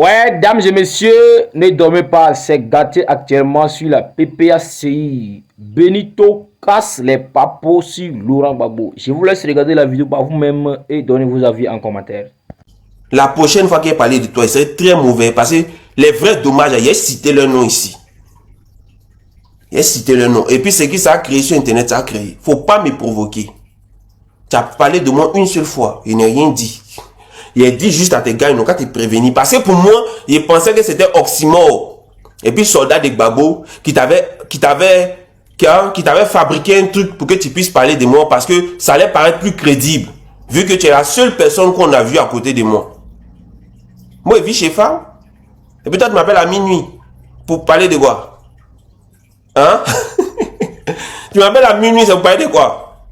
Ouais, dames et messieurs, ne dormez pas, c'est gâté actuellement sur la PPACI. Benito casse les papos sur Laurent Gbagbo. Je vous laisse regarder la vidéo par vous-même et donner vos avis en commentaire. La prochaine fois qu'il parle de toi, il serait très mauvais parce que les vrais dommages, il a cité leur nom ici. Il a cité leur nom. Et puis, ce qui ça a créé sur Internet, ça a créé. Faut pas me provoquer. Tu as parlé de moi une seule fois. Il n'a rien dit. Il a dit juste à tes gars, ils n'ont qu'à te prévenir. Parce que pour moi, il pensait que c'était oxymore. Et puis, soldat de Gbagbo, qui t'avait fabriqué un truc pour que tu puisses parler de moi parce que ça allait paraître plus crédible. Vu que tu es la seule personne qu'on a vue à côté de moi. Moi, je vis chez femme. Et puis toi, tu m'appelles à minuit. Pour parler de quoi? Hein? Tu m'appelles à minuit, c'est pour parler de quoi?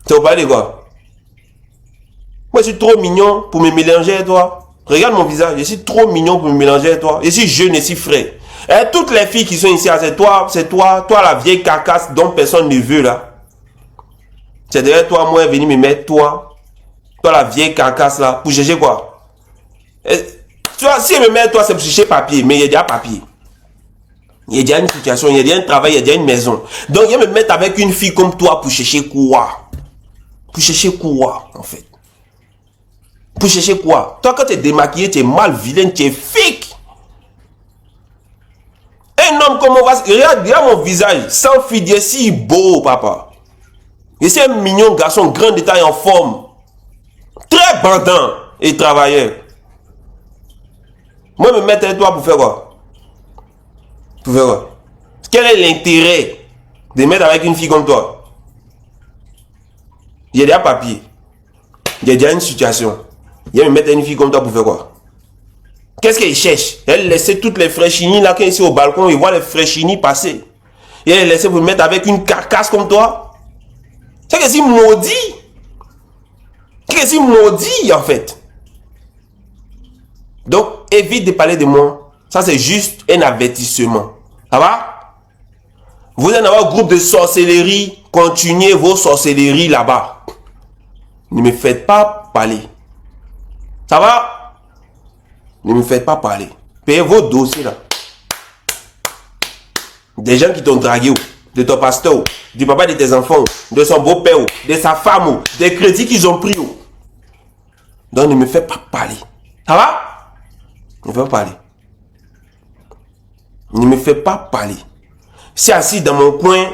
C'est pour parler de quoi? Moi, je suis trop mignon pour me mélanger à toi. Regarde mon visage, je suis trop mignon pour me mélanger à toi. Je suis jeune et si frais. Et toutes les filles qui sont ici, c'est toi la vieille carcasse dont personne ne veut là. C'est derrière toi, moi, venir me mettre toi la vieille carcasse là, pour chercher quoi? Tu vois, si je me mets toi, c'est pour chercher papier, mais il y a déjà papier. Il y a déjà une situation, il y a déjà un travail, il y a déjà une maison. Donc, il me mettre avec une fille comme toi pour chercher quoi? Pour chercher quoi, en fait? Pour chercher quoi? Toi, quand tu es démaquillé, tu es mal vilain, tu es fake. Un homme comme moi, regarde mon visage, sans fille, si beau, papa. Et c'est un mignon garçon, grand détail en forme. Très bandant et travailleur. Moi, me mettre avec toi pour faire quoi? Pour faire quoi? Quel est l'intérêt de mettre avec une fille comme toi? Il y a déjà papier. Il y a déjà une situation. Il y a me mettre avec une fille comme toi pour faire quoi? Qu'est-ce qu'elle cherche? Elle laissait toutes les fraîchinis là, quand ici au balcon, il voit les fraîchinis passer. Et elle laissait vous mettre avec une carcasse comme toi? C'est que c'est maudit. C'est que c'est maudit en fait. Donc, évite de parler de moi. Ça, c'est juste un avertissement. Ça va? Vous allez avoir un groupe de sorcellerie. Continuez vos sorcelleries là-bas. Ne me faites pas parler. Ça va? Ne me faites pas parler. Payez vos dossiers là. Des gens qui t'ont dragué, de ton pasteur, du papa de tes enfants, de son beau-père, de sa femme, des crédits qu'ils ont pris. Donc, ne me faites pas parler. Ça va? Ne me fais pas parler. Ne me fais pas parler. Si assis dans mon coin,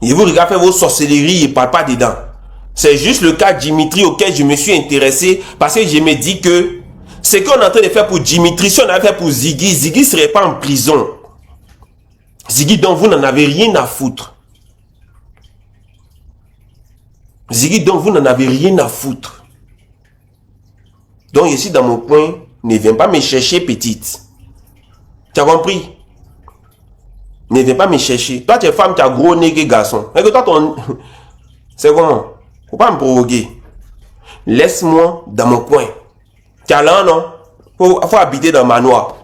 et vous regardez faire vos sorcelleries et ne parle pas dedans. C'est juste le cas de Dimitri auquel je me suis intéressé parce que je me dis que ce qu'on est en train de faire pour Dimitri, si on avait fait pour Ziggy, Ziggy ne serait pas en prison. Ziggy, donc vous n'en avez rien à foutre. Ziggy, donc vous n'en avez rien à foutre. Donc ici dans mon coin, ne viens pas me chercher petite. Tu as compris? Ne viens pas me chercher. Toi tu es femme, tu as gros nez garçon. Et que toi ton... C'est comment? Faut pas me provoquer. Laisse-moi dans mon coin. Tu as là non? Faut habiter dans manoir.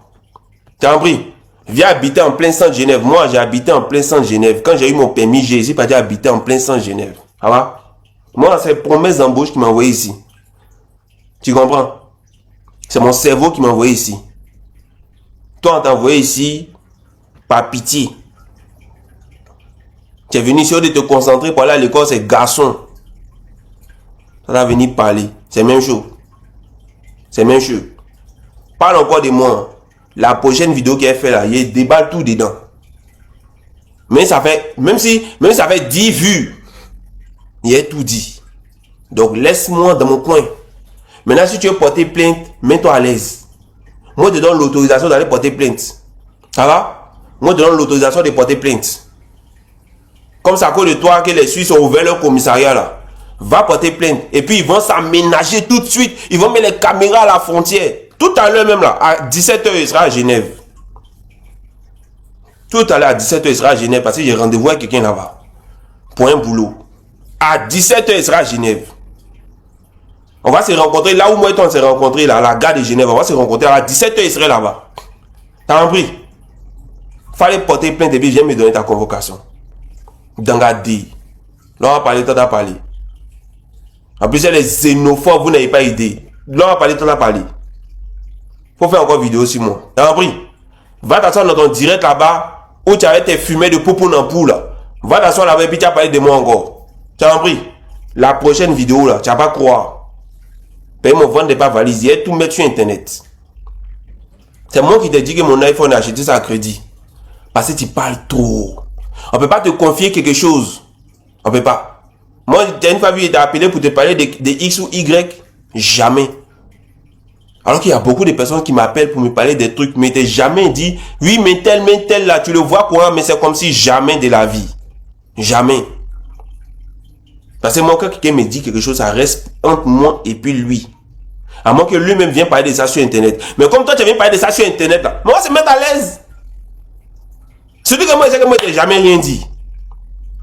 Tu as compris? Viens habiter en plein centre de Genève. Moi j'ai habité en plein centre de Genève. Quand j'ai eu mon permis, j'ai pas dit habiter en plein centre de Genève. Ça va? Moi c'est promesse d'embauche qui m'a envoyé ici. Tu comprends? C'est mon cerveau qui m'a envoyé ici. Toi, on t'a envoyé ici par pitié. Tu es venu ici de te concentrer pour aller à l'école, c'est garçon. Ça va venir parler. C'est même chose. C'est même chose. Parle encore de moi. La prochaine vidéo qu'elle fait là, il déballe tout dedans. Mais ça fait, même ça fait 10 vues, il a tout dit. Donc laisse-moi dans mon coin. Maintenant, si tu veux porter plainte, mets-toi à l'aise. Moi, je te donne l'autorisation d'aller porter plainte. Ça va? Moi, je te donne l'autorisation de porter plainte. Comme ça, à cause de toi, que les Suisses ont ouvert leur commissariat là. Va porter plainte. Et puis, ils vont s'aménager tout de suite. Ils vont mettre les caméras à la frontière. Tout à l'heure même là, à 17h, il sera à Genève. Tout à l'heure, à 17h, il sera à Genève parce que j'ai rendez-vous avec quelqu'un là-bas. Pour un boulot. À 17h, il sera à Genève. On va se rencontrer là où moi et toi on s'est rencontrés, là, à la gare de Genève. On va se rencontrer à 17h, il serait là-bas. T'as compris? Fallait porter plainte et puis viens me donner ta convocation. Dangadi. Là, on va parler, toi, t'as parlé. En plus, les xénophobes, vous n'avez pas idée. Là, on va parler, toi, t'as parlé. Faut faire encore vidéo sur moi. T'as compris? Va t'asseoir dans ton direct là-bas, où tu avais tes fumées de poupou en poule là. Va t'asseoir là-bas et puis tu as parlé de moi encore. Tu as compris? La prochaine vidéo là, tu vas pas croire. Paye mon vendre pas valise, il tout mettre sur internet. C'est moi qui t'ai dit que mon iPhone a acheté ça à crédit. Parce que tu parles trop. On peut pas te confier quelque chose. On peut pas. Moi, j'ai une fois vu, il t'a appelé pour te parler de X ou Y. Jamais. Alors qu'il y a beaucoup de personnes qui m'appellent pour me parler des trucs, mais t'es jamais dit, oui, mais tel là, tu le vois quoi, mais c'est comme si jamais de la vie. Jamais. Parce que moi, quand quelqu'un me dit quelque chose, ça reste entre moi et puis lui. À moins que lui-même vienne parler de ça sur internet. Mais comme toi, tu viens parler de ça sur internet, là, moi, c'est mettre à l'aise. Surtout que moi, c'est que moi, je n'ai jamais rien dit.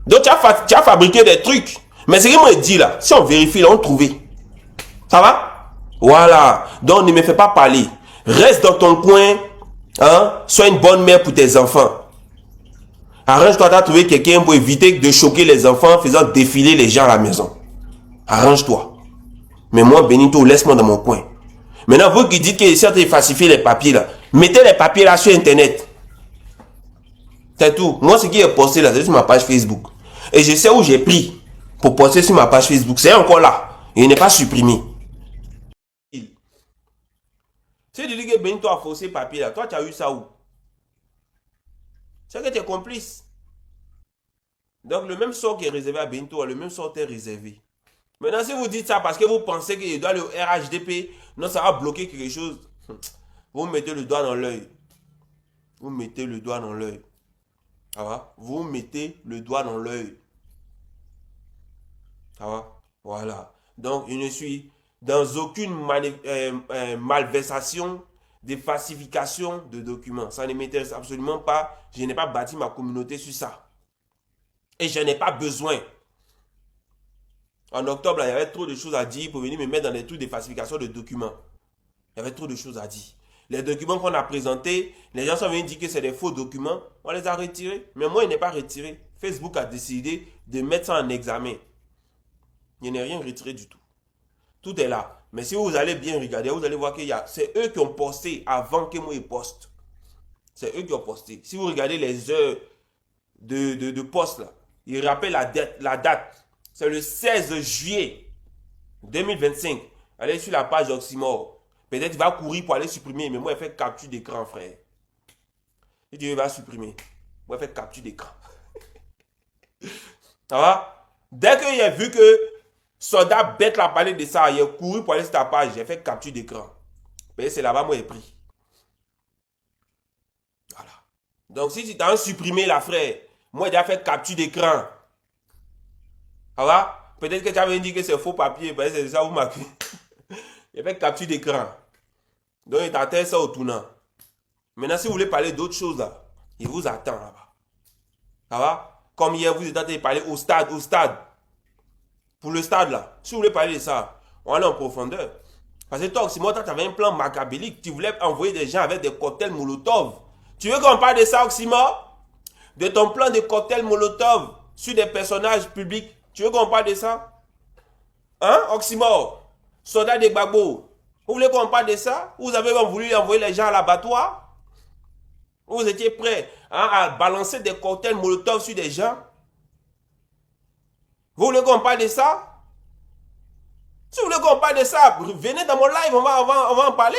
Donc, tu as fabriqué des trucs. Mais ce que moi, je dis là, si on vérifie, là, on trouve. Ça va? Voilà. Donc, ne me fais pas parler. Reste dans ton coin. Hein? Sois une bonne mère pour tes enfants. Arrange-toi à trouver quelqu'un pour éviter de choquer les enfants en faisant défiler les gens à la maison. Arrange-toi. Mais moi, Benito, laisse-moi dans mon coin. Maintenant, vous qui dites que si on te falsifier les papiers là, mettez les papiers là sur internet. C'est tout. Moi, ce qui est posté là, c'est sur ma page Facebook. Et je sais où j'ai pris pour poster sur ma page Facebook. C'est encore là. Il n'est pas supprimé. Si tu dis que Benito a faussé papier là, toi, tu as eu ça où? C'est que tu es complice. Donc, le même sort qui est réservé à Benito, le même sort est réservé. Maintenant, si vous dites ça parce que vous pensez qu'il doit le RHDP, non, ça va bloquer quelque chose. Vous mettez le doigt dans l'œil. Vous mettez le doigt dans l'œil. Ça va? Vous mettez le doigt dans l'œil. Ça va? Voilà. Donc, je ne suis dans aucune malversation de falsification de documents. Ça ne m'intéresse absolument pas. Je n'ai pas bâti ma communauté sur ça. Et je n'ai pas besoin. En octobre, là, il y avait trop de choses à dire pour venir me mettre dans les trucs de falsification de documents. Il y avait trop de choses à dire. Les documents qu'on a présentés, les gens sont venus dire que c'est des faux documents. On les a retirés. Mais moi, il n'est pas retiré. Facebook a décidé de mettre ça en examen. Il n'est rien retiré du tout. Tout est là. Mais si vous allez bien regarder, vous allez voir que c'est eux qui ont posté avant que moi je poste. C'est eux qui ont posté. Si vous regardez les heures de poste là, ils rappellent la date. C'est le 16 juillet 2025. Allez sur la page Oxymore. Peut-être il va courir pour aller supprimer. Mais moi, il fait capture d'écran, frère. Il dit il va supprimer. Moi, il fait capture d'écran. Ça va? Dès qu'il a vu que soldat bête l'a parlé de ça, il a couru pour aller sur ta page. J'ai fait capture d'écran. Mais c'est là-bas, moi, j'ai pris. Voilà. Donc, si tu t'as supprimé là, frère, moi, j'ai fait capture d'écran. Ça va? Peut-être que tu avais dit que c'est faux papier. Ben, c'est ça, vous marquez. Il fait capture d'écran. Donc, il t'attend ça au tournant. Maintenant, si vous voulez parler d'autres choses, là, il vous attend là-bas. Ça va? Comme hier, vous êtes en train de parler au stade. Pour le stade, là. Si vous voulez parler de ça, on va aller en profondeur. Parce que toi, Oxymore, tu avais un plan machiavélique. Tu voulais envoyer des gens avec des cocktails Molotov. Tu veux qu'on parle de ça, Oxymore? De ton plan de cocktail Molotov sur des personnages publics. Tu veux qu'on parle de ça? Hein, Oxymore? Soldat de Gbagbo. Vous voulez qu'on parle de ça? Vous avez voulu envoyer les gens à l'abattoir? Vous étiez prêts à balancer des cocktails Molotov sur des gens? Vous voulez qu'on parle de ça? Si vous voulez qu'on parle de ça, venez dans mon live, on va en parler.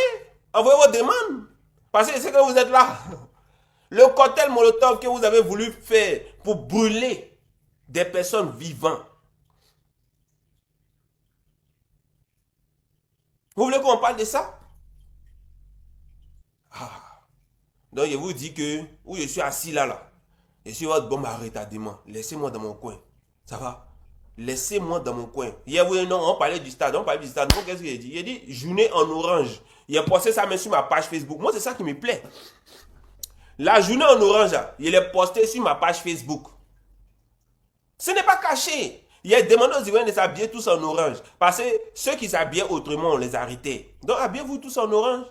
Envoyez vos demandes. Parce que c'est que vous êtes là. Le cocktail Molotov que vous avez voulu faire pour brûler des personnes vivantes. Vous voulez qu'on parle de ça? Ah. Donc je vous dis que où je suis assis là, je suis votre bombe à retardement. Laissez-moi dans mon coin. Ça va? Laissez-moi dans mon coin. Hier, oui, non, on parlait du stade. Moi, qu'est-ce que j'ai dit? J'ai dit journée en orange. Il a posté ça même sur ma page Facebook. Moi, c'est ça qui me plaît. La journée en orange, il est posté sur ma page Facebook. Ce n'est pas caché. Il a demandé aux Ivoiriens de s'habiller tous en orange. Parce que ceux qui s'habillaient autrement, on les arrêtait. Donc, habillez-vous tous en orange.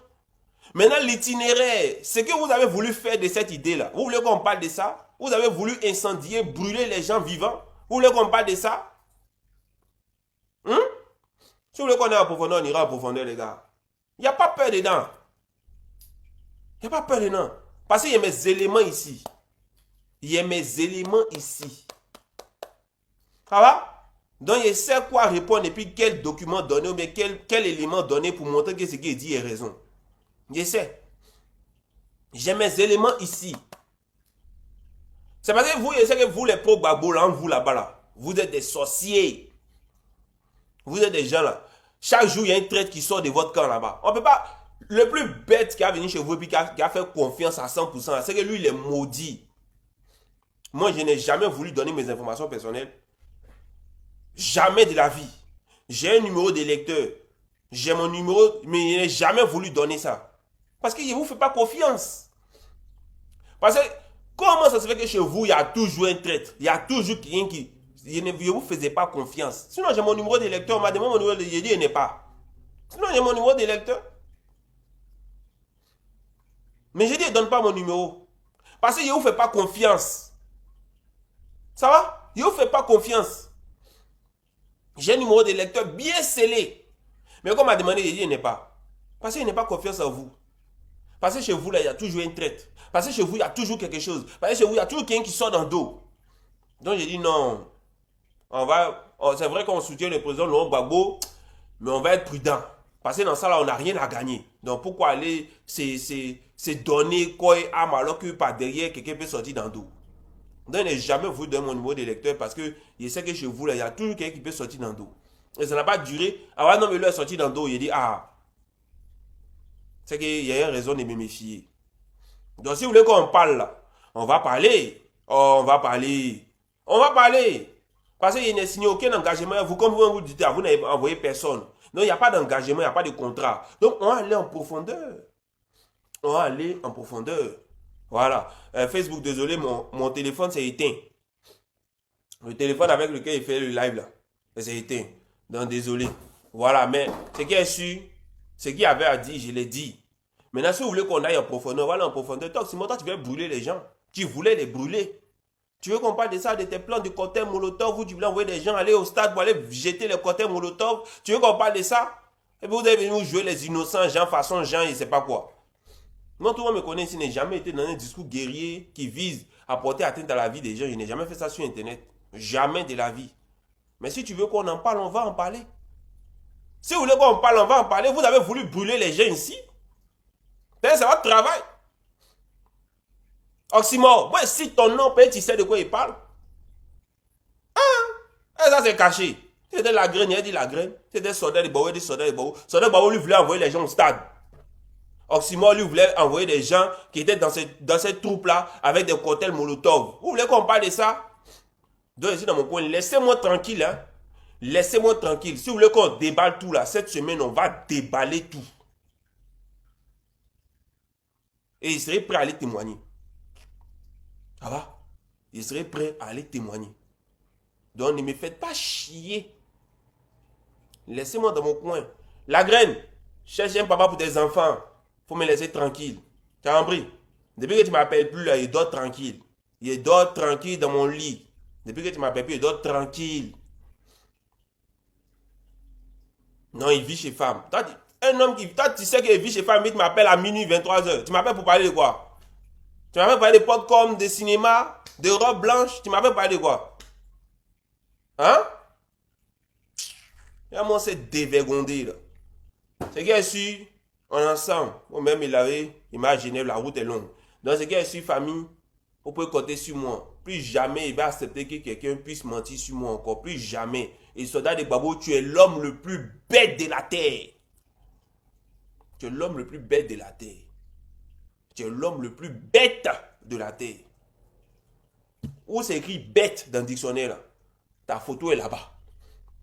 Maintenant, l'itinéraire, ce que vous avez voulu faire de cette idée-là, vous voulez qu'on parle de ça? Vous avez voulu incendier, brûler les gens vivants? Vous voulez qu'on parle de ça? Si vous voulez qu'on aille en profondeur, on ira en profondeur, les gars. Il n'y a pas peur dedans. Il n'y a pas peur dedans. Parce qu'il y a mes éléments ici. Il y a mes éléments ici. Ça va? Donc, il sait quoi répondre et puis quel document donner ou bien quel élément donner pour montrer que ce qu'il dit est raison. Je sais. J'ai mes éléments ici. C'est parce que vous, je sais que vous, les pro-babo, là, vous là-bas, là, vous êtes des sorciers. Vous êtes des gens là. Chaque jour, il y a une traite qui sort de votre camp là-bas. On peut pas. Le plus bête qui a venu chez vous et puis qui a fait confiance à 100%, c'est que lui, il est maudit. Moi, je n'ai jamais voulu donner mes informations personnelles. Jamais de la vie. J'ai un numéro de lecteur. J'ai mon numéro, mais je n'ai jamais voulu donner ça. Parce que je ne vous fais pas confiance. Parce que comment ça se fait que chez vous, il y a toujours un traître? Il y a toujours quelqu'un qui... Je ne vous faisais pas confiance. Sinon, j'ai mon numéro de lecteur. On m'a demandé mon numéro de lecteur. J'ai dit, il n'est pas. Sinon, j'ai mon numéro de lecteur. Mais j'ai dit, ne donne pas mon numéro. Parce que je ne vous fais pas confiance. Ça va? Je ne vous fais pas confiance. J'ai un numéro de lecteur bien scellé. Mais comme on m'a demandé, j'ai dit, il n'est pas. Parce qu'il n'est pas confiance en vous. Parce que chez vous, là, il y a toujours une traite. Parce que chez vous, il y a toujours quelque chose. Parce que chez vous, il y a toujours quelqu'un qui sort dans le dos. Donc, j'ai dit, non. C'est vrai qu'on soutient le président Laurent Gbagbo, mais on va être prudent. Parce que dans ça, là, on n'a rien à gagner. Donc, pourquoi aller se donner quoi et âme alors que par derrière, quelqu'un peut sortir dans le dos? Donc, je n'ai jamais voulu donner mon numéro d'électeur parce que je sais que chez vous, là, il y a toujours quelqu'un qui peut sortir dans le dos. Et ça n'a pas duré. Ah ouais, non, mais lui est sorti dans le dos. Il dit, ah, c'est qu'il y a une raison de me méfier. Donc, si vous voulez qu'on parle là, on va parler. Oh, on va parler. On va parler. Parce qu'il n'a signé aucun engagement. Vous, comme vous dites, vous n'avez envoyé personne. Donc, il n'y a pas d'engagement, il n'y a pas de contrat. Donc, on va aller en profondeur. On va aller en profondeur. Voilà. Facebook, désolé, mon téléphone s'est éteint. Le téléphone avec lequel il fait le live là, c'est éteint. Donc, désolé. Voilà, mais ce qui est sûr, ce qu'il y avait à dire, je l'ai dit. Maintenant, si vous voulez qu'on aille en profondeur, voilà en profondeur. Toi, tu veux brûler les gens. Tu voulais les brûler. Tu veux qu'on parle de ça, de tes plans de cocktail Molotov, où tu voulais envoyer des gens aller au stade pour aller jeter les cocktails Molotov. Tu veux qu'on parle de ça? Et puis vous avez venu jouer les innocents, gens, façon gens, je ne sais pas quoi. Moi, tout le monde me connaît ici, je n'ai jamais été dans un discours guerrier qui vise à porter atteinte à la vie des gens. Je n'ai jamais fait ça sur Internet. Jamais de la vie. Mais si tu veux qu'on en parle, on va en parler. Si vous voulez qu'on parle, on va en parler. Vous avez voulu brûler les gens ici. C'est votre travail. Oxymore, moi, si ton nom peut être, tu sais de quoi il parle. Ah, et ça c'est caché. C'était la graine, il a dit la graine. C'était soldat de Bao, des soldats de Bao. Soldat de Bao lui voulait envoyer les gens au stade. Oxymore lui voulait envoyer des gens qui étaient dans cette troupe-là avec des cocktails Molotov. Vous voulez qu'on parle de ça? Donc ici dans mon coin, laissez-moi tranquille. Hein? Laissez-moi tranquille. Si vous voulez qu'on déballe tout là, cette semaine, on va déballer tout. Et il serait prêt à aller témoigner. Ça va? Il serait prêt à aller témoigner. Donc ne me faites pas chier. Laissez-moi dans mon coin. La graine, cherche un papa pour tes enfants. Faut me laisser tranquille. Tu as compris? Depuis que tu ne m'appelles plus là, il dort tranquille. Il dort tranquille dans mon lit. Depuis que tu ne m'appelles plus, il dort tranquille. Non, il vit chez femme. Toi, un homme qui... Toi, tu sais qu'il vit chez femme, il m'appelle à minuit 23h. Tu m'appelles pour parler de quoi? Tu m'appelles pour parler de popcorn, de cinéma, de robe blanche. Tu m'appelles pour parler de quoi? Hein? Et à moi, c'est dévergondé là. C'est qu'il est sûr, on est ensemble. Moi-même, il m'a gêné, la route est longue. Donc, c'est qu'il est sûr, famille, vous pouvez compter sur moi. Plus jamais il va accepter que quelqu'un puisse mentir sur moi encore. Plus jamais. Et soldat de Gbagbo, tu es l'homme le plus bête de la terre. Tu es l'homme le plus bête de la terre. Tu es l'homme le plus bête de la terre. Où c'est écrit bête dans le dictionnaire là? Ta photo est là-bas.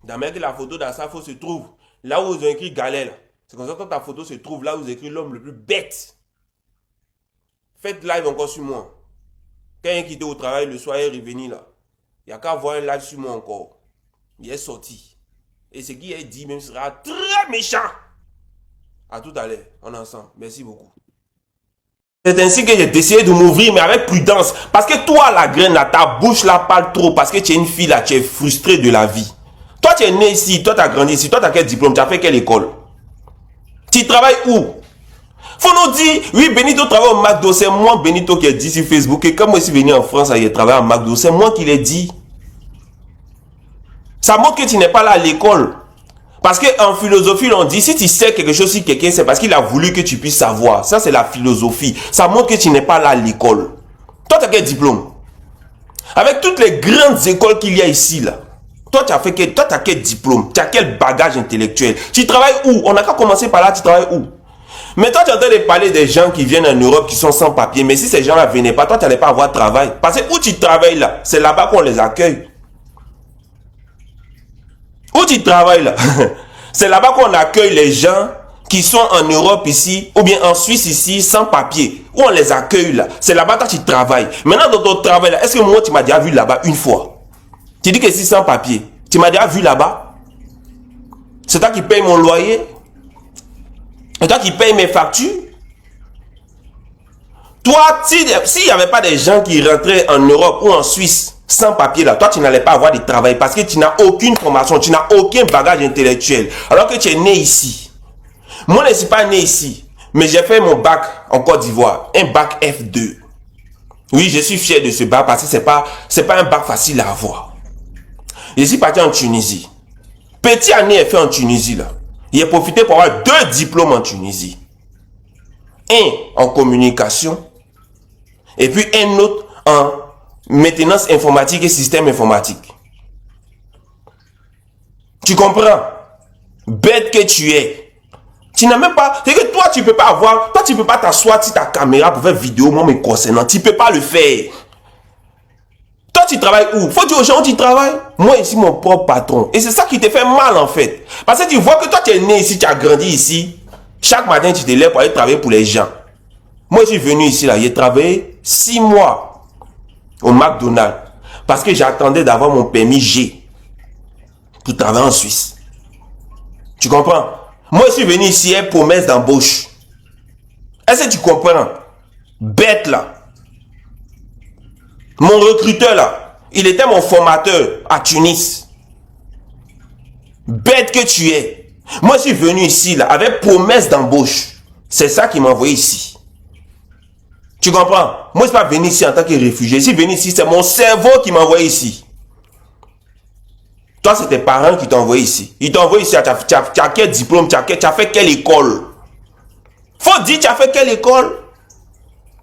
Dans même que la photo dans sa photo se trouve là où ils ont écrit galère là. C'est comme ça que ta photo se trouve là où ils ont écrit l'homme le plus bête. Faites live encore sur moi. Quand il est quitté au travail le soir, il est revenu là. Il n'y a qu'à voir un live sur moi encore. Il est sorti. Et ce qu'il a dit même sera très méchant. À tout à l'heure. On est ensemble. Merci beaucoup. C'est ainsi que j'ai décidé de m'ouvrir, mais avec prudence. Parce que toi, la graine, là, ta bouche là parle trop. Parce que tu es une fille là, tu es frustrée de la vie. Toi, tu es né ici, toi, tu as grandi ici, toi, tu as quel diplôme, tu as fait quelle école? Tu travailles où? Faut nous dit, oui, Benito travaille au McDo. C'est moi, Benito, qui ai dit sur Facebook. Et quand moi, je suis venu en France, il travaille au McDo. C'est moi qui l'ai dit. Ça montre que tu n'es pas là à l'école. Parce qu'en philosophie, on dit, si tu sais quelque chose sur quelqu'un, c'est parce qu'il a voulu que tu puisses savoir. Ça, c'est la philosophie. Ça montre que tu n'es pas là à l'école. Toi, tu as quel diplôme? Avec toutes les grandes écoles qu'il y a ici, là. Toi, tu as quel diplôme? Tu as quel bagage intellectuel? Tu travailles où? On n'a qu'à commencer par là, tu travailles où? Mais toi, tu es en train de parler des gens qui viennent en Europe, qui sont sans papier. Mais si ces gens-là ne venaient pas, toi, tu n'allais pas avoir de travail. Parce que où tu travailles là, c'est là-bas qu'on les accueille. Où tu travailles là, c'est là-bas qu'on accueille les gens qui sont en Europe ici, ou bien en Suisse ici, sans papier. Où on les accueille là. C'est là-bas que tu travailles. Maintenant, dans ton travail là, est-ce que moi, tu m'as déjà vu là-bas une fois? Tu dis que c'est sans papier. Tu m'as déjà vu là-bas? C'est toi qui paye mon loyer? C'est toi qui paye mes factures? Toi, s'il n'y avait pas des gens qui rentraient en Europe ou en Suisse sans papier là, toi tu n'allais pas avoir de travail parce que tu n'as aucune formation, tu n'as aucun bagage intellectuel. Alors que tu es né ici. Moi, je ne suis pas né ici, mais j'ai fait mon bac en Côte d'Ivoire, un bac F2. Oui, je suis fier de ce bac parce que c'est pas un bac facile à avoir. Je suis parti en Tunisie. Petit année est fait en Tunisie là. J'ai profité pour avoir 2 diplômes en Tunisie. Un en communication et puis un autre en maintenance informatique et système informatique. Tu comprends? Bête que tu es. Tu n'as même pas... C'est que toi, tu ne peux pas avoir... Toi, tu ne peux pas t'asseoir sur ta caméra pour faire vidéo, moi, me concernant. Tu ne peux pas le faire. Toi, tu travailles où? Faut dire aux gens où tu travailles. Moi, ici, mon propre patron. Et c'est ça qui te fait mal, en fait. Parce que tu vois que toi, tu es né ici, tu as grandi ici. Chaque matin, tu te lèves pour aller travailler pour les gens. Moi, je suis venu ici, là. J'ai travaillé 6 mois au McDonald's. Parce que j'attendais d'avoir mon permis G pour travailler en Suisse. Tu comprends? Moi, je suis venu ici, une promesse d'embauche. Est-ce que tu comprends? Bête, là. Mon recruteur, là, il était mon formateur à Tunis. Bête que tu es. Moi, je suis venu ici, là, avec promesse d'embauche. C'est ça qui m'a envoyé ici. Tu comprends? Moi, je ne suis pas venu ici en tant que réfugié. Je suis venu ici, c'est mon cerveau qui m'a envoyé ici. Toi, c'est tes parents qui t'ont envoyé ici. Ils t'ont envoyé ici, tu as quel diplôme, tu as fait quelle école? Faut dire, tu as fait quelle école?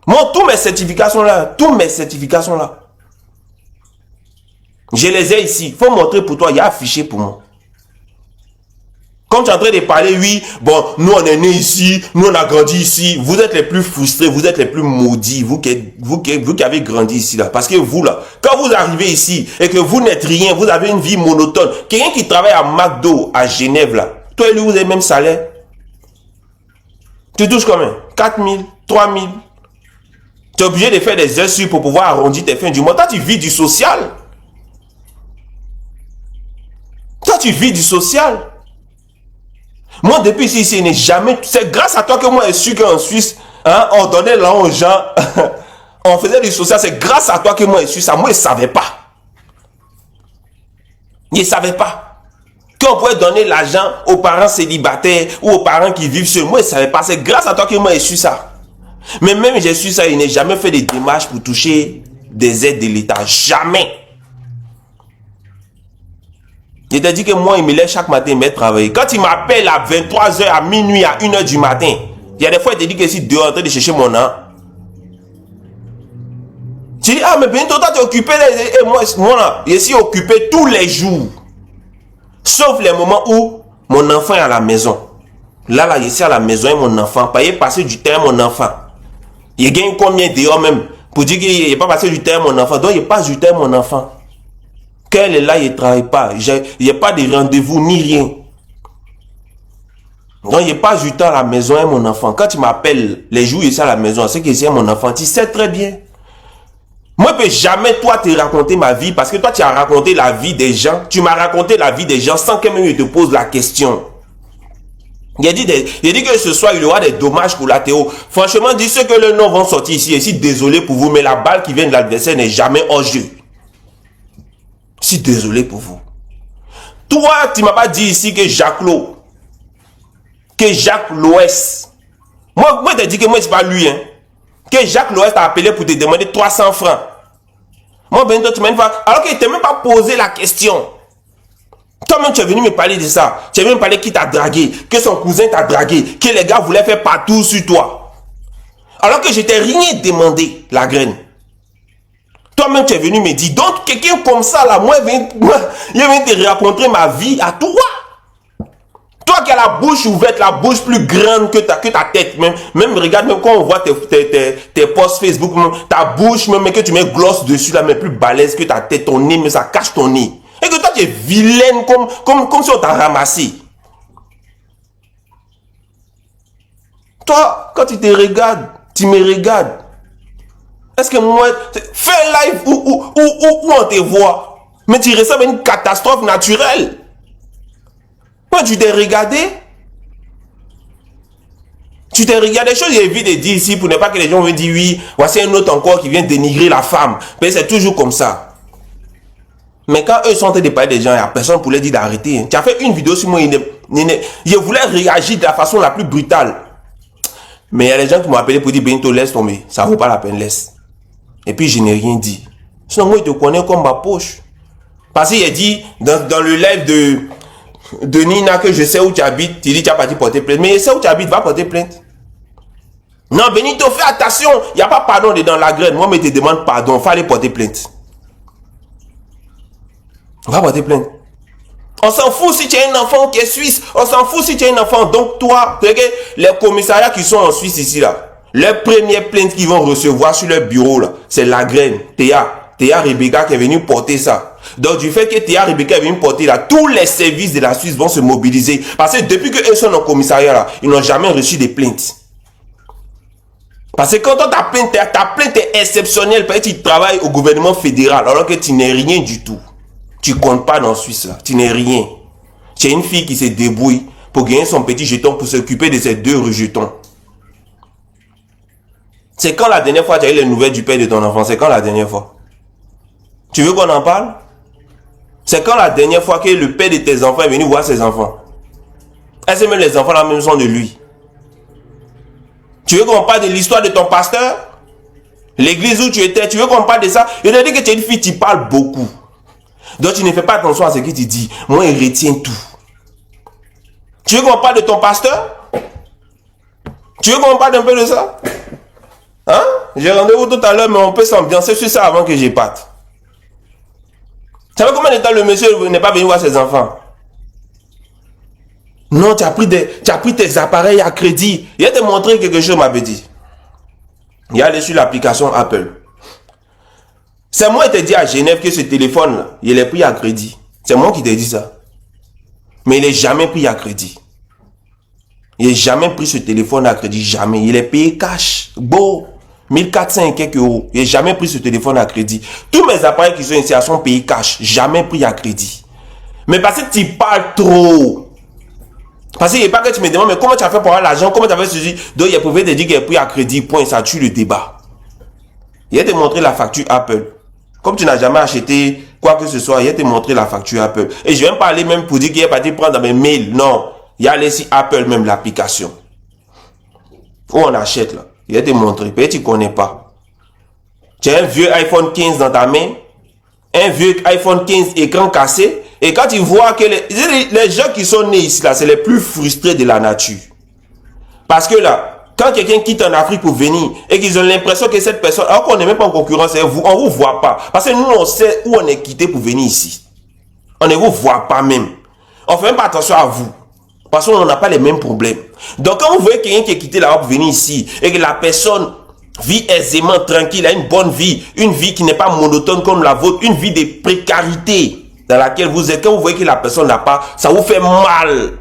Moi, tous mes certifications là, je les ai ici. Faut montrer pour toi, il y a affiché pour moi. Comme tu es en train de parler, oui, bon, nous on est nés ici, nous on a grandi ici. Vous êtes les plus frustrés, vous êtes les plus maudits, vous qui avez grandi ici là. Parce que vous là, quand vous arrivez ici et que vous n'êtes rien, vous avez une vie monotone. Quelqu'un qui travaille à McDo à Genève là, toi et lui vous avez le même salaire. Tu touches combien? 4 000, 3 000. Tu es obligé de faire des heures sup pour pouvoir arrondir tes fins du mois. Toi tu vis du social. Toi tu vis du social. Moi, depuis ici, ce n'est jamais... C'est grâce à toi que moi, je suis qu'en Suisse, hein, on donnait l'argent aux gens, on faisait du social. C'est grâce à toi que moi, je suis ça. Moi, je ne savais pas. Je ne savais pas. Qu'on pouvait donner l'argent aux parents célibataires ou aux parents qui vivent seuls. Moi, je ne savais pas. C'est grâce à toi que moi, je suis ça. Mais même je suis ça, je n'ai jamais fait des démarches pour toucher des aides de l'État. Jamais. Je te dis que moi, il me lève chaque matin, il me met travailler. Quand il m'appelle à 23h, à minuit, à 1h du matin, il y a des fois, il te dit que je suis dehors en train de chercher mon nom. Tu dis, ah, mais bientôt, toi, tu es occupé. Et moi là, je suis occupé tous les jours. Sauf les moments où mon enfant est à la maison. Là, je suis à la maison et mon enfant. Pas y passer du temps à mon enfant. Il gagne combien dehors même pour dire qu'il n'est pas passé du temps à mon enfant. Donc, il passe du temps à mon enfant. Qu'elle est là, il ne travaille pas. Il n'y a pas de rendez-vous ni rien. Donc, il passe du temps à la maison et mon enfant. Quand tu m'appelles les jours où il est à la maison, c'est que c'est mon enfant. Tu sais très bien. Moi, je ne peux jamais, toi, te raconter ma vie parce que toi, tu as raconté la vie des gens. Tu m'as raconté la vie des gens sans que même je te pose la question. Il a dit que ce soir, il y aura des dommages collatéraux. Franchement, dis ceux que le nom vont sortir ici. Je suis désolé pour vous, mais la balle qui vient de l'adversaire n'est jamais hors jeu. Je suis désolé pour vous. Toi, tu ne m'as pas dit ici que Jacques Loès Moi, je te dis que moi, c'est pas lui. Hein. Que Jacques Loès t'a appelé pour te demander 300 francs. Moi, Benito, tu m'as une fois. Alors qu'il ne t'a même pas posé la question. Toi-même, tu es venu me parler de ça. Tu es venu me parler qui t'a dragué, que son cousin t'a dragué, que les gars voulaient faire partout sur toi. Alors que je t'ai rien demandé, la graine. Toi-même, tu es venu me dire, donc quelqu'un comme ça, là, moi, il vient te raconter ma vie à toi. Toi qui as la bouche ouverte, la bouche plus grande que ta tête, même regarde, même quand on voit tes posts Facebook, même, ta bouche, même que tu mets gloss dessus, là, mais plus balèze que ta tête, ton nez, mais ça cache ton nez. Et que toi, tu es vilaine comme si on t'a ramassé. Toi, quand tu te regardes, tu me regardes. Est-ce que moi, fais un live où on te voit, mais tu ressembles à une catastrophe naturelle. Moi, tu t'es regardé. Tu t'es regardé, chose j'ai envie de dire ici pour ne pas que les gens me disent oui, voici un autre encore qui vient dénigrer la femme. Mais c'est toujours comme ça. Mais quand eux sont en train de parler des gens, il n'y a personne pour leur dire d'arrêter. Hein. Tu as fait une vidéo sur moi, je voulais réagir de la façon la plus brutale. Mais il y a des gens qui m'ont appelé pour dire Benito, laisse tomber. Ça ne vaut pas la peine, laisse. Et puis je n'ai rien dit. Sinon, moi, il te connaît comme ma poche. Parce qu'il a dit dans le live de Nina que je sais où tu habites, tu dis tu as parti porter plainte. Mais je sais où tu habites, va porter plainte. Non, Benito, fais attention. Il n'y a pas pardon dedans la graine. Moi, mais te demande pardon. Il faut aller porter plainte. Va porter plainte. On s'en fout si tu as un enfant qui est suisse. On s'en fout si tu as un enfant. Donc toi, les commissariats qui sont en Suisse ici, là, les premières plaintes qu'ils vont recevoir sur leur bureau, là, c'est la graine. Théa Rebecca qui est venue porter ça. Donc du fait que Théa Rebecca est venue porter là, tous les services de la Suisse vont se mobiliser. Parce que depuis qu'eux sont au commissariat là, ils n'ont jamais reçu de plaintes. Parce que quand ta plainte est exceptionnelle, parce que tu travailles au gouvernement fédéral, alors que tu n'es rien du tout. Tu comptes pas dans la Suisse là, tu n'es rien. Tu es une fille qui se débrouille pour gagner son petit jeton, pour s'occuper de ses 2 rejetons. C'est quand la dernière fois tu as eu les nouvelles du père de ton enfant? C'est quand la dernière fois? Tu veux qu'on en parle? C'est quand la dernière fois que le père de tes enfants est venu voir ses enfants? Est-ce que même les enfants là même sont de lui? Tu veux qu'on parle de l'histoire de ton pasteur? L'église où tu étais, tu veux qu'on parle de ça? Il a dit que tu es une fille, tu parles beaucoup. Donc tu ne fais pas attention à ce que tu dis. Moi, il retient tout. Tu veux qu'on parle de ton pasteur? Tu veux qu'on parle un peu de ça? Hein? J'ai rendez-vous tout à l'heure, mais on peut s'ambiancer sur ça avant que je parte. Ça fait combien de temps le monsieur n'est pas venu voir ses enfants? Non, tu as pris tes appareils à crédit. Il a te montré quelque chose, m'avait dit. Il allé sur l'application Apple. C'est moi qui t'ai dit à Genève que ce téléphone-là, il est pris à crédit. C'est moi qui t'ai dit ça. Mais il n'est jamais pris à crédit. Il n'a jamais pris ce téléphone à crédit, jamais. Il est payé cash. Beau. 1400 et quelques euros. Il n'a jamais pris ce téléphone à crédit. Tous mes appareils qui sont ici sont payés cash. Jamais pris à crédit. Mais parce que tu parles trop. Parce qu'il n'y a pas que tu me demandes, mais comment tu as fait pour avoir l'argent? Comment tu as fait ceci? Donc il pouvait te dire qu'il est pris à crédit. Point. Ça tue le débat. Il a te montré la facture Apple. Comme tu n'as jamais acheté quoi que ce soit, il a te montré la facture Apple. Et je vais me parler même pour dire qu'il est parti prendre dans mes mails. Non. Il y a laissé Apple même l'application. Où on achète là. Il va te montrer. Peut-être tu ne connais pas. Tu as un vieux iPhone 15 dans ta main. Un vieux iPhone 15 écran cassé. Et quand tu vois que les gens qui sont nés ici là, c'est les plus frustrés de la nature. Parce que là, quand quelqu'un quitte en Afrique pour venir et qu'ils ont l'impression que cette personne, alors qu'on n'est même pas en concurrence, on ne vous voit pas. Parce que nous, on sait où on est quitté pour venir ici. On ne vous voit pas même. On ne fait même pas attention à vous. Parce qu'on n'a pas les mêmes problèmes. Donc quand vous voyez quelqu'un qui est quitté là-bas pour venir ici et que la personne vit aisément, tranquille, a une bonne vie, une vie qui n'est pas monotone comme la vôtre, une vie de précarité dans laquelle vous êtes, quand vous voyez que la personne n'a pas, ça vous fait mal.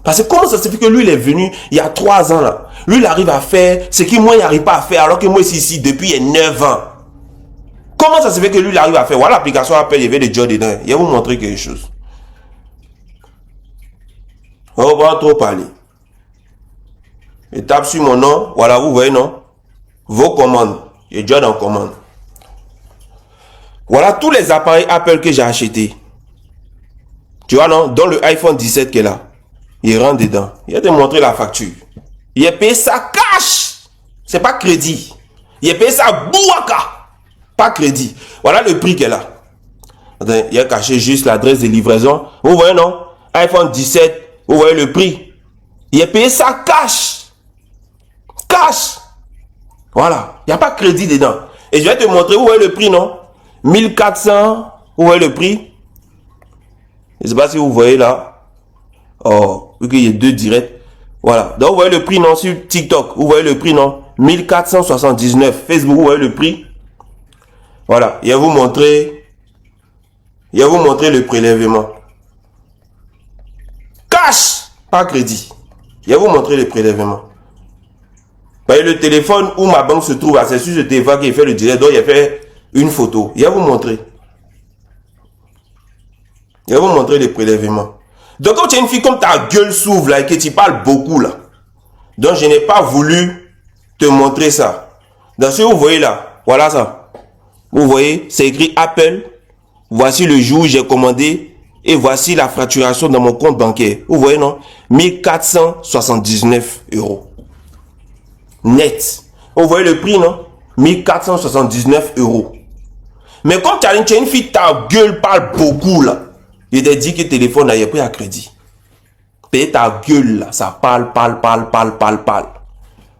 Parce que comment ça se fait que lui, il est venu il y a 3 ans là. Lui, il arrive à faire ce que moi, il n'arrive pas à faire alors que moi, ici, depuis il y a 9 ans. Comment ça se fait que lui, il arrive à faire? Voilà l'application Apple, il y avait des jobs dedans. Il va vous montrer quelque chose. On va trop parler. Et tape sur mon nom. Voilà, vous voyez, non? Vos commandes. Il y a déjà dans commande. Voilà tous les appareils Apple que j'ai achetés. Tu vois, non? Dans le iPhone 17 qui est là. Il rentre dedans. Il va te montrer la facture. Il a payé ça cash. C'est pas crédit. Il a payé ça bouaka. Pas crédit. Voilà le prix qu'elle a. Attendez, il a caché juste l'adresse de livraison. Vous voyez, non? iPhone 17. Vous voyez le prix. Il a payé ça cash. Cash. Voilà. Il n'y a pas crédit dedans. Et je vais te montrer. Vous voyez le prix, non? 1400. Vous voyez le prix? Je ne sais pas si vous voyez là. Oh, vu qu'il y a deux directs. Voilà. Donc, vous voyez le prix, non? Sur TikTok. Vous voyez le prix, non? 1479. Facebook, vous voyez le prix? Voilà. Il va vous montrer. Il va vous montrer le prélèvement. Cash. Pas crédit. Il va vous montrer le prélèvement. Vous voyez le téléphone où ma banque se trouve. C'est sur ce téléphone qui fait le direct. Donc, il a fait une photo. Il va vous montrer. Il va vous montrer les prélèvements. Donc, quand tu es une fille comme ta gueule s'ouvre là et que tu parles beaucoup là. Donc, je n'ai pas voulu te montrer ça. Donc, ce que vous voyez là, voilà ça. Vous voyez, c'est écrit Apple. Voici le jour où j'ai commandé et voici la facturation dans mon compte bancaire. Vous voyez, non? 1479 euros. Net. Vous voyez le prix, non? 1479 euros. Mais comme tu as une fille, ta gueule parle beaucoup là. Je t'ai dit que le téléphone n'a pris à crédit. Paye ta gueule là, ça parle.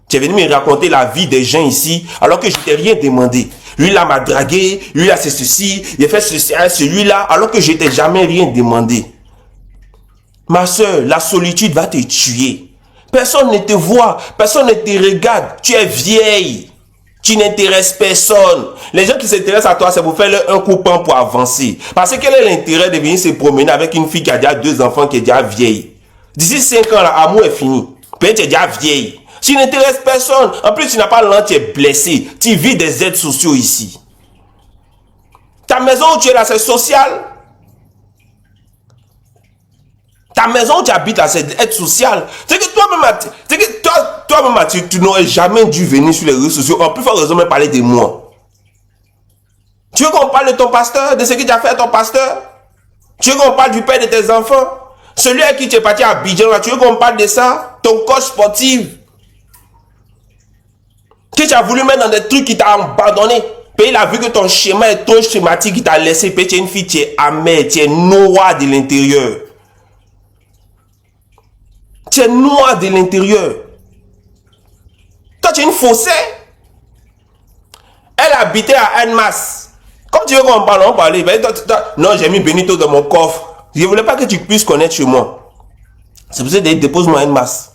Tu es venu me raconter la vie des gens ici, alors que je t'ai rien demandé. Lui là m'a dragué, lui là c'est ceci, il a fait ceci à celui-là, alors que je t'ai jamais rien demandé. Ma soeur, la solitude va te tuer. Personne ne te voit, personne ne te regarde. Tu es vieille. Tu n'intéresses personne. Les gens qui s'intéressent à toi, c'est pour faire un coupon pour avancer. Parce que quel est l'intérêt de venir se promener avec une fille qui a déjà 2 enfants, qui est déjà vieille? D'ici 5 ans, l'amour est fini. Peut-être tu es déjà vieille. Tu n'intéresses personne. En plus, tu n'as pas l'an, tu es blessé. Tu vis des aides sociaux ici. Ta maison où tu es là, c'est social. Ta maison où tu habites là, c'est aide sociale. C'est que toi-même, tu n'aurais jamais dû venir sur les réseaux sociaux. En plus, il faut raison même parler de moi. Tu veux qu'on parle de ton pasteur, de ce que tu as fait à ton pasteur? Tu veux qu'on parle du père de tes enfants? Celui à qui tu es parti à Abidjan, là, tu veux qu'on parle de ça? Ton coach sportif. Que tu as voulu mettre dans des trucs qui t'a abandonné. Puis il a vu que ton schéma est trop schématique, il t'a laissé. Puis tu es une fille, tu es amère, tu es noire de l'intérieur. Tu es noire de l'intérieur. Toi, tu es une faussée. Elle habitait à Annemasse. Comme tu veux qu'on parle, on parle. Non, j'ai mis Benito dans mon coffre. Je ne voulais pas que tu puisses connaître chez moi. C'est pour ça que dépose-moi Annemasse.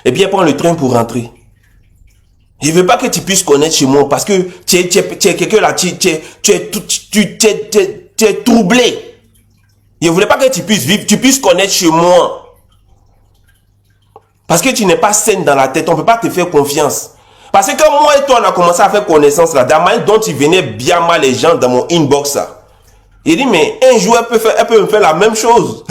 Et puis, prends le train pour rentrer. Je ne veux pas que tu puisses connaître chez moi parce que tu es quelqu'un là, tu es troublé. Je ne voulais pas que tu puisses vivre, tu puisses connaître chez moi. Parce que tu n'es pas saine dans la tête, on ne peut pas te faire confiance. Parce que quand moi et toi on a commencé à faire connaissance là, dans la manière dont tu venais bien mal les gens dans mon inbox là. Il dit mais un jour elle peut me faire la même chose.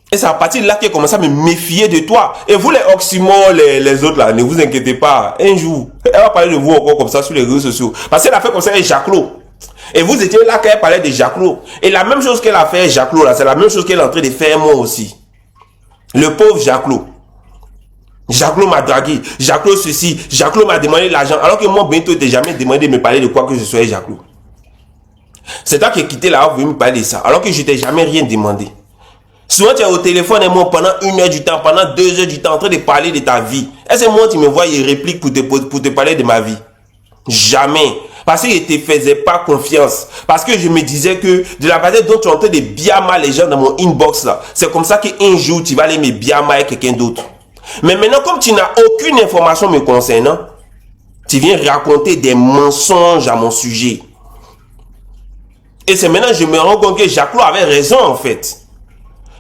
Et c'est à partir de là qu'elle commence à me méfier de toi. Et vous les oxymores, les autres là, ne vous inquiétez pas. Un jour, elle va parler de vous encore comme ça sur les réseaux sociaux. Parce qu'elle a fait comme ça avec Jacquelot. Et vous étiez là quand elle parlait de Jacquelot. Et la même chose qu'elle a fait avec Jacquelot là, c'est la même chose qu'elle est en train de faire moi aussi. Le pauvre Jacquelot. Jacquelot m'a dragué. Jacquelot ceci. Jacquelot m'a demandé l'argent. Alors que moi, bientôt, je t'ai jamais demandé de me parler de quoi que ce soit avec Jacquelot. C'est toi qui as quitté là, vous me parler de ça. Alors que je t'ai jamais rien demandé. Souvent, tu es au téléphone et moi, pendant 1 heure du temps, pendant 2 heures du temps, en train de parler de ta vie. Est-ce que moi, tu me vois et réplique pour te parler de ma vie? Jamais. Parce que je ne te faisais pas confiance. Parce que je me disais que de la manière dont tu es en train de bien mal les gens dans mon inbox là, c'est comme ça qu'un jour, tu vas aller me bien mal avec quelqu'un d'autre. Mais maintenant, comme tu n'as aucune information me concernant, tu viens raconter des mensonges à mon sujet. Et c'est maintenant que je me rends compte que Jacquelot avait raison en fait.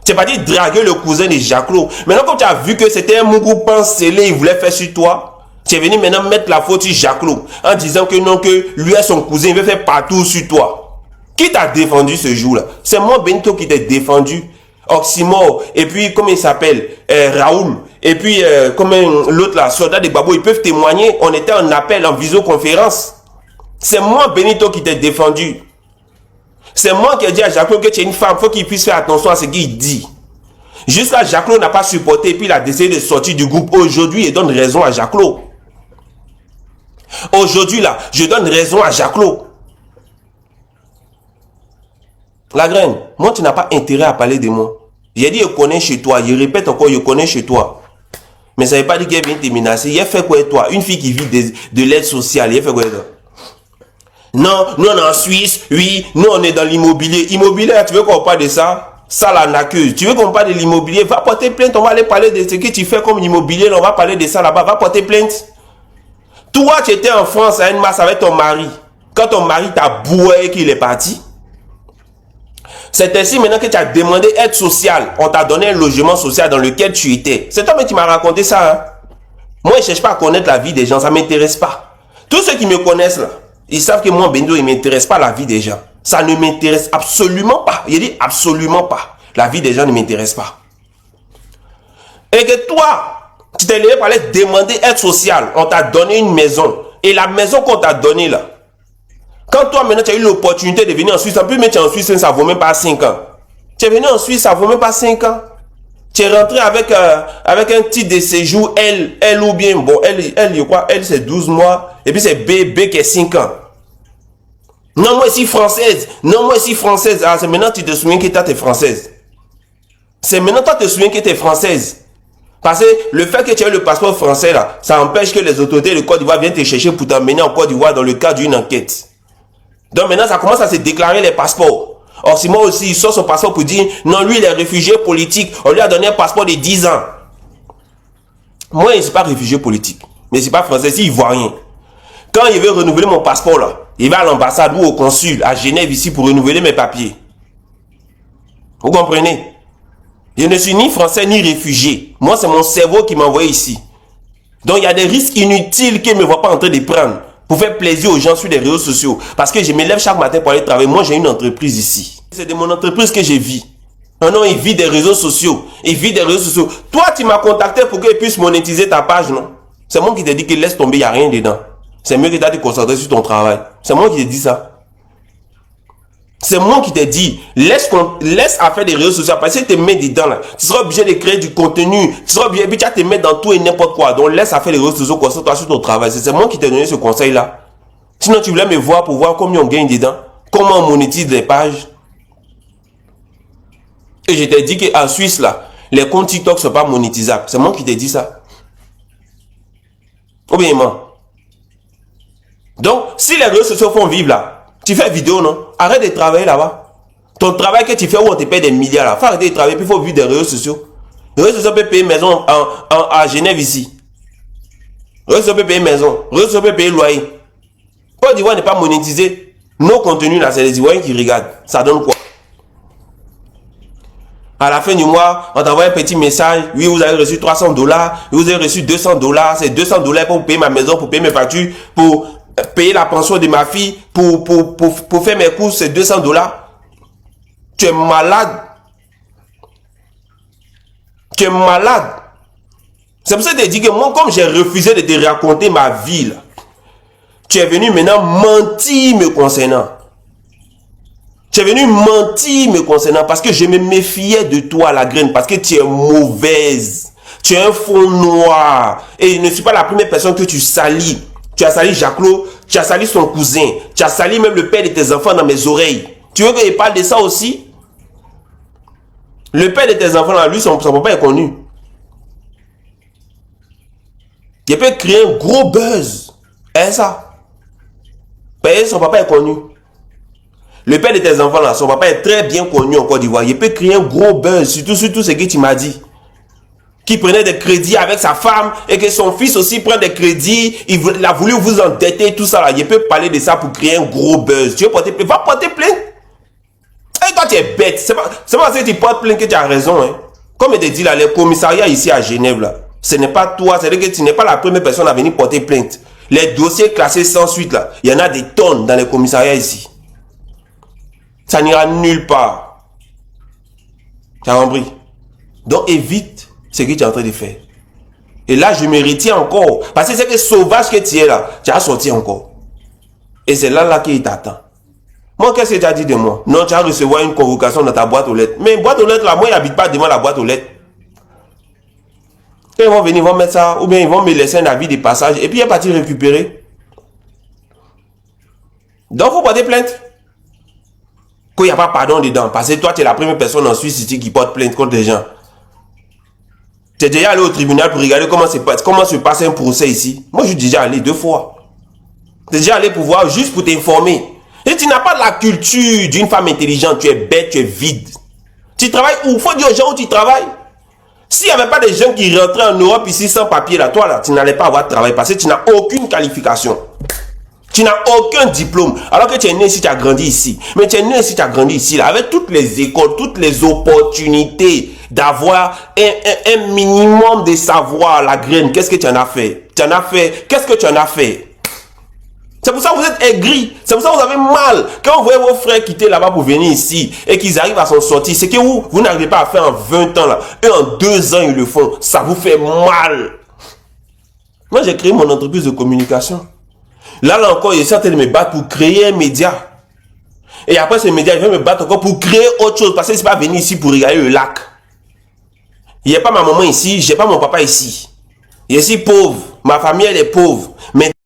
Tu n'as pas dit draguer le cousin de Jacquelot. Maintenant, quand tu as vu que c'était un mougoupan scellé, il voulait faire sur toi, tu es venu maintenant mettre la faute sur Jacquelot en disant que non, que lui et son cousin, il veut faire partout sur toi. Qui t'a défendu ce jour-là? C'est moi, Benito, qui t'ai défendu. Oxymore, et puis, comment il s'appelle? Raoul, et puis, comme l'autre là, soldat de Babo, ils peuvent témoigner. On était en appel, en visioconférence. C'est moi, Benito, qui t'ai défendu. C'est moi qui ai dit à Jacquelot que tu es une femme, il faut qu'il puisse faire attention à ce qu'il dit. Jusqu'à Jaclo n'a pas supporté, puis il a décidé de sortir du groupe. Aujourd'hui, il donne raison à Jaclo. Aujourd'hui, là, je donne raison à Jaclo. La graine, moi, tu n'as pas intérêt à parler de moi. J'ai dit, je connais chez toi. Je répète encore, je connais chez toi. Mais ça ne veut pas dire qu'elle vient te menacer. Il a fait quoi toi? Une fille qui vit de l'aide sociale, il a fait quoi toi? Non, nous on est en Suisse, oui, nous on est dans l'immobilier. Immobilier, tu veux qu'on parle de ça? Ça la n'accuse. Tu veux qu'on parle de l'immobilier? Va porter plainte, on va aller parler de ce que tu fais comme immobilier, on va parler de ça là-bas, va porter plainte. Toi, tu étais en France à une masse avec ton mari. Quand ton mari t'a boué et qu'il est parti, c'est ainsi maintenant que tu as demandé aide sociale. On t'a donné un logement social dans lequel tu étais. C'est toi qui m'as raconté ça. Hein? Moi, je ne cherche pas à connaître la vie des gens, ça ne m'intéresse pas. Tous ceux qui me connaissent là, ils savent que moi, Bendo, il ne m'intéresse pas la vie des gens. Ça ne m'intéresse absolument pas. Il dit absolument pas. La vie des gens ne m'intéresse pas. Et que toi, tu t'es levé pour aller demander aide sociale. On t'a donné une maison. Et la maison qu'on t'a donnée là, quand toi maintenant tu as eu l'opportunité de venir en Suisse, en plus mais tu es en Suisse, ça ne vaut même pas 5 ans. Tu es venu en Suisse, ça ne vaut même pas 5 ans. Tu es rentré avec un titre de séjour L ou bien, bon, je crois, L c'est 12 mois, et puis c'est B qui est 5 ans. Non, moi ici française. Non, moi ici française. Ah, c'est maintenant que tu te souviens que tu es française. C'est maintenant que tu te souviens que tu es française. Parce que le fait que tu aies le passeport français là, ça empêche que les autorités de Côte d'Ivoire viennent te chercher pour t'emmener en Côte d'Ivoire dans le cadre d'une enquête. Donc maintenant, ça commence à se déclarer les passeports. Or, si moi aussi, il sort son passeport pour dire, non, lui, il est réfugié politique. On lui a donné un passeport de 10 ans. Moi, je ne suis pas réfugié politique. Mais je ne suis pas français, c'est ivoirien. Quand il veut renouveler mon passeport, là, il va à l'ambassade ou au consul à Genève ici pour renouveler mes papiers. Vous comprenez? Je ne suis ni français ni réfugié. Moi, c'est mon cerveau qui m'a envoyé ici. Donc, il y a des risques inutiles qu'il ne me voit pas en train de prendre pour faire plaisir aux gens sur les réseaux sociaux. Parce que je me lève chaque matin pour aller travailler. Moi, j'ai une entreprise ici. C'est de mon entreprise que je vis. Non, il vit des réseaux sociaux. Il vit des réseaux sociaux. Toi, tu m'as contacté pour qu'il puisse monétiser ta page, non? C'est moi qui t'ai dit que laisse tomber, il n'y a rien dedans. C'est mieux que tu as te concentrer sur ton travail. C'est moi qui t'ai dit ça. C'est moi qui t'ai dit, laisse à faire des réseaux sociaux. Parce que tu te mets dedans là. Tu seras obligé de créer du contenu. Tu seras obligé, puis tu vas te mettre dans tout et n'importe quoi. Donc laisse à faire les réseaux sociaux, concentre-toi sur ton travail. C'est moi qui t'ai donné ce conseil là. Sinon tu voulais me voir pour voir combien on gagne dedans. Comment on monétise les pages. Et je t'ai dit qu'en Suisse là, les comptes TikTok ne sont pas monétisables. C'est moi qui t'ai dit ça. Ou bien moi. Donc, si les réseaux sociaux font vivre là, tu fais vidéo, non? Arrête de travailler là-bas. Ton travail que tu fais où on te paie des milliards là, faut arrêter de travailler, puis il faut vivre des réseaux sociaux. Les réseaux sociaux peuvent payer maison à Genève ici. Les réseaux sociaux peuvent payer maison. Les réseaux sociaux peuvent payer loyer. Côte d'Ivoire n'est pas monétisé. Nos contenus là, c'est les Ivoiriens qui regardent. Ça donne quoi? À la fin du mois, on t'envoie un petit message. Oui, vous avez reçu $300. Vous avez reçu $200. C'est $200 pour payer ma maison, pour payer mes factures, pour payer la pension de ma fille, pour faire mes courses, c'est $200. Tu es malade. Tu es malade. C'est pour ça que je te dis que moi, comme j'ai refusé de te raconter ma vie, là, tu es venu maintenant mentir me concernant. Tu es venu mentir me concernant parce que je me méfiais de toi, la graine, parce que tu es mauvaise. Tu es un fond noir. Et je ne suis pas la première personne que tu salis. Tu as sali Jaclo, tu as sali son cousin, tu as sali même le père de tes enfants dans mes oreilles. Tu veux que je parle de ça aussi? Le père de tes enfants, là, lui, son papa est connu. Il peut créer un gros buzz. Et ça. Mais son papa est connu. Le père de tes enfants, là, son papa est très bien connu en Côte d'Ivoire. Il peut créer un gros buzz, surtout ce que tu m'as dit. Qui prenait des crédits avec sa femme et que son fils aussi prend des crédits. Il a voulu vous endetter, tout ça là. Il peut parler de ça pour créer un gros buzz. Tu veux porter plainte? Va porter plainte. Et toi, tu es bête. C'est pas parce que tu portes plainte que tu as raison. Hein. Comme je te dis là, les commissariats ici à Genève, là, ce n'est pas toi. C'est-à-dire que tu n'es pas la première personne à venir porter plainte. Les dossiers classés sans suite, là, il y en a des tonnes dans les commissariats ici. Ça n'ira nulle part. Tu as compris? Donc évite ce que tu es en train de faire. Et là, je me retiens encore. Parce que c'est que sauvage que tu es là, tu as sorti encore. Et c'est là qu'il t'attend. Moi, qu'est-ce que tu as dit de moi? Non, tu as recevoir une convocation dans ta boîte aux lettres. Mais boîte aux lettres, là, moi, il n'habite pas devant la boîte aux lettres. Quand ils vont venir, ils vont mettre ça, ou bien ils vont me laisser un avis de passage, et puis ils vont partir récupérer. Donc, il faut porter plainte. Qu'il n'y a pas pardon dedans. Parce que toi, tu es la première personne en Suisse ici qui porte plainte contre les gens. Tu es déjà allé au tribunal pour regarder comment se passe un procès ici. Moi, je suis déjà allé 2 fois. Tu es déjà allé pour voir, juste pour t'informer. Et tu n'as pas la culture d'une femme intelligente. Tu es bête, tu es vide. Tu travailles où? Il faut dire aux gens où tu travailles. S'il n'y avait pas des gens qui rentraient en Europe ici sans papier, là, toi, là, tu n'allais pas avoir de travail parce que tu n'as aucune qualification. Tu n'as aucun diplôme. Alors que tu es né ici, tu as grandi ici. Mais tu es né ici, tu as grandi ici, là, avec toutes les écoles, toutes les opportunités d'avoir un minimum de savoir, la graine. Qu'est-ce que tu en as fait? Tu en as fait. Qu'est-ce que tu en as fait? C'est pour ça que vous êtes aigris. C'est pour ça que vous avez mal. Quand vous voyez vos frères quitter là-bas pour venir ici et qu'ils arrivent à s'en sortir, c'est que vous n'arrivez pas à faire en 20 ans là. Et en 2 ans, ils le font. Ça vous fait mal. Moi, j'ai créé mon entreprise de communication. Là encore, il est certain de me battre pour créer un média. Et après ce média, il va me battre encore pour créer autre chose. Parce que je ne suis pas venu ici pour regarder le lac. Il n'y a pas ma maman ici, je n'ai pas mon papa ici. Je suis pauvre. Ma famille, elle est pauvre. Mais